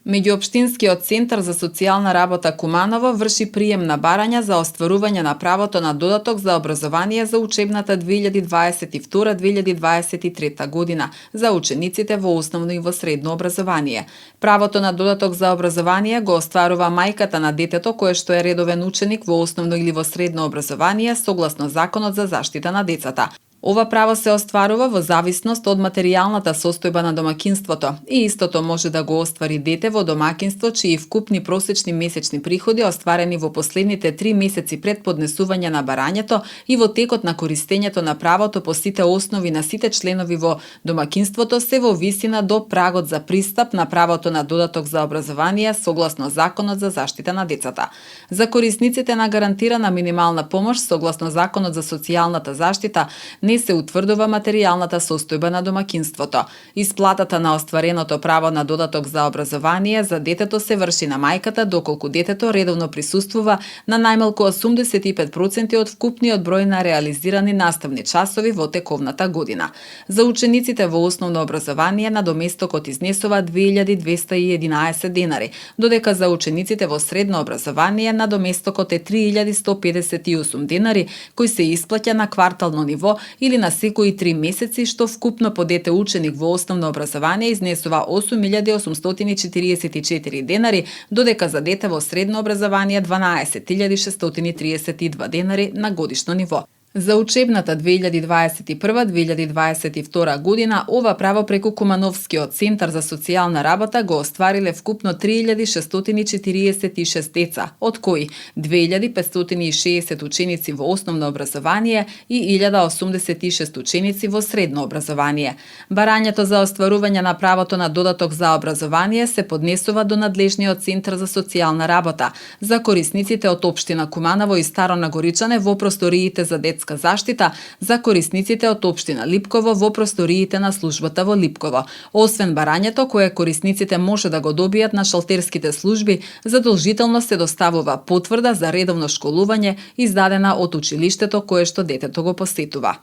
Меѓуопштинскиот центар за социјална работа Куманово врши прием на барања за остварување на правото на додаток за образование за учебната 2022-2023 година за учениците во основно и во средно образование. Правото на додаток за образование го остварува мајката на детето кое што е редовен ученик во основно или во средно образование согласно Законот за заштита на децата. Ова право се остварува во зависност од материјалната состојба на домаќинството и истото може да го оствари дете во домаќинство чии вкупни просечни месечни приходи остварени во последните 3 месеци пред поднесување на барањето и во текот на користењето на правото по сите основи на сите членови во домаќинството се во висина до прагот за пристап на правото на додаток за образование согласно Законот за заштита на децата. За корисниците на гарантирана минимална помош согласно Законот за социјалната заштита не се утврдува материјалната состојба на домаќинството. Исплатата на оствареното право на додаток за образование за детето се врши на мајката доколку детето редовно присуствува на најмалку 85% од вкупниот број на реализирани наставни часови во тековната година. За учениците во основно образование надоместокот изнесува 2211 денари, додека за учениците во средно образование надоместокот е 3158 денари, кој се исплаќа на квартално ниво или на секои 3 месеци, што вкупно по дете ученик во основно образование изнесува 8844 денари, додека за дете во средно образование 12632 денари на годишно ниво. За учебната 2021-2022 година ова право преку Кумановскиот центар за социјална работа го оствариле вкупно 3646 деца, од кои 2560 ученици во основно образование и 1086 ученици во средно образование. Барањето за остварување на правото на додаток за образование се поднесува до надлежниот центар за социјална работа за корисниците од општина Куманово и Старо Нагоричане во просториите за детска заштита, за корисниците од општина Липково во просториите на службата во Липково. Освен барањето кое корисниците може да го добијат на шалтерските служби, задолжително се доставува потврда за редовно школување издадена од училиштето кое што детето го посетува.